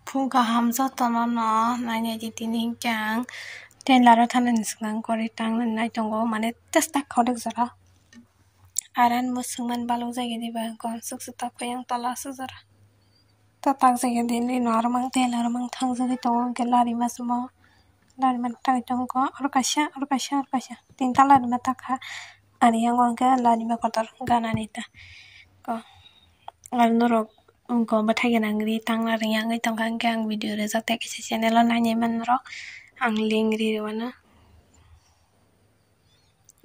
Puga hamza tonono nanya di tining jang ten lara tanen sengang kori tang nai tongo mane testa kodek zara aran musungman balong zagi di bangkon suk sutak yang tala suzara tatak zagi di ni normang ten normang tang zagi tongo ke lari masmo lari matai tongo orkasha tin tala di mataka ani yang ke lari makotor gana nita ko al norok Ungko bathai genangri tangla ringang ngai tongkang gang video reza tek channel lo nanya man rok ang link ri wana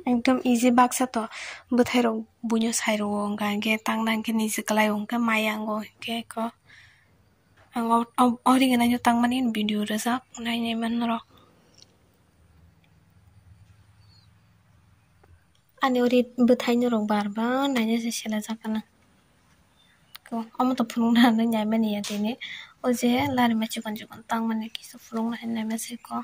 एकदम easy Baksa तो बाथाइ रok bunyo sai ro gang ge tangnang ke ni jiklai ong ke mayango ke ko ang ori gena yo tangmani video reza nanya man rok ani ori bathai ni rok barba nanya se sela jakana Om to phulung na nang nyai mani ya tini oje lari ma chikon tang mani kisu phulung na nai ma se ko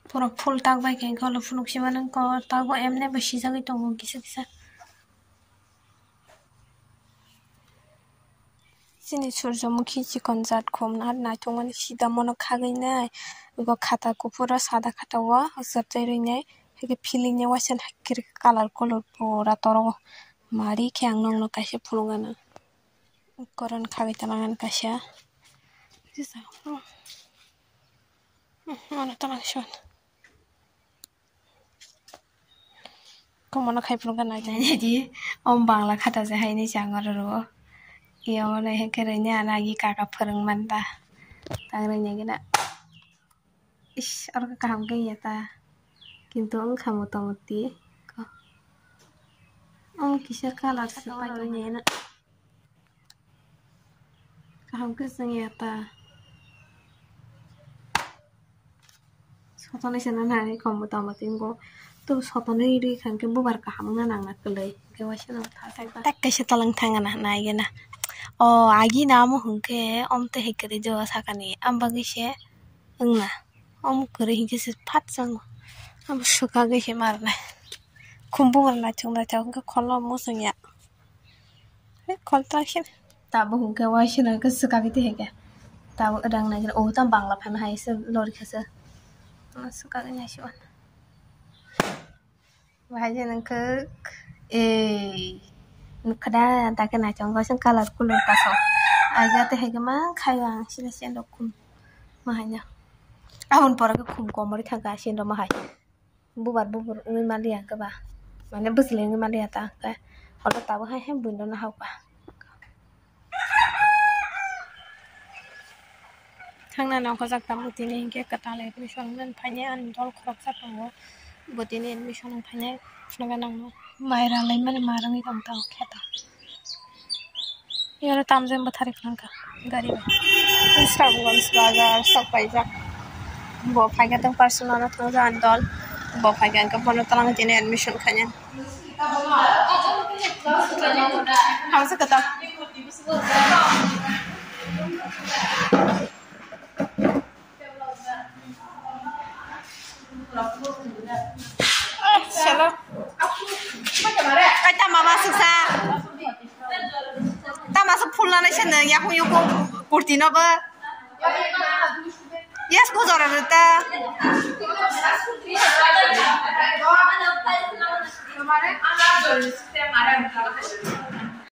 pura phul tak bai ke ko lo phuluk si manang ko tak bo emne ba si jagi tongo kisa Sini surjomukhi chikon jat khom na naitongmani sida mono khagai nai go khata kupura sada khata wa sajai roi nai hege feeling ne wasen hakir color pura toro mari ke ang nong no kaise phulungana koron khagai tamangan kaisa jisa mono tamang shon komono khai phulungana jadi om bangla khata je hai ni jangor ro Iya mana yang kerenya lagi kakak pereng manta, tangannya gina, orang kaham ya ta, kintu kamu tamuti, kisah kalah sampai orangnya nak, kaham ya ta, soalnya sana hari kamu tamutin ko, tuh soalnya ini kan bubar kaham nang kelai, kewasan tak kasih tolong tangan nah gina. Oh, agi namu hungke om te hekere jo sakani ambagi she engna om kore hingke se phat sang am suka ge he marna kumbu wala chungda chang ke kholo musungya he kholta she tabu hungke wa she na ke suka ge te heke tabu adang na o tam bangla phan hai se lor khase suka ge nya shon wa je nang ke Kada tak kena conggo sing kalar kulur kaso. Aja teh gemang kayang sila siendo kum mahanya. Ahun pora ke kum komori thaga siendo mahai. Bubar ngi malia ke ba. Mane busle ngi malia ta ka. Hola tabu hai hem bundo na haupa. Thangna na ko jak tamu tini hingke katale admission nan phanya an dol khorok sa pango. Botini admission phanya phnaga nang Maira lai mani marangi tang kheta yara tamjem bathari khangka gari ba Instagram bazar sok paijak bo phaiga tang personal na thang jan dol bo phaiga ka bono talang tine admission khanya hamsa kata chalo Kata mama suksa. Ta masuk pulna na siya na yaku yuko kurti na ba? Yes, ko zara rita. Kemarin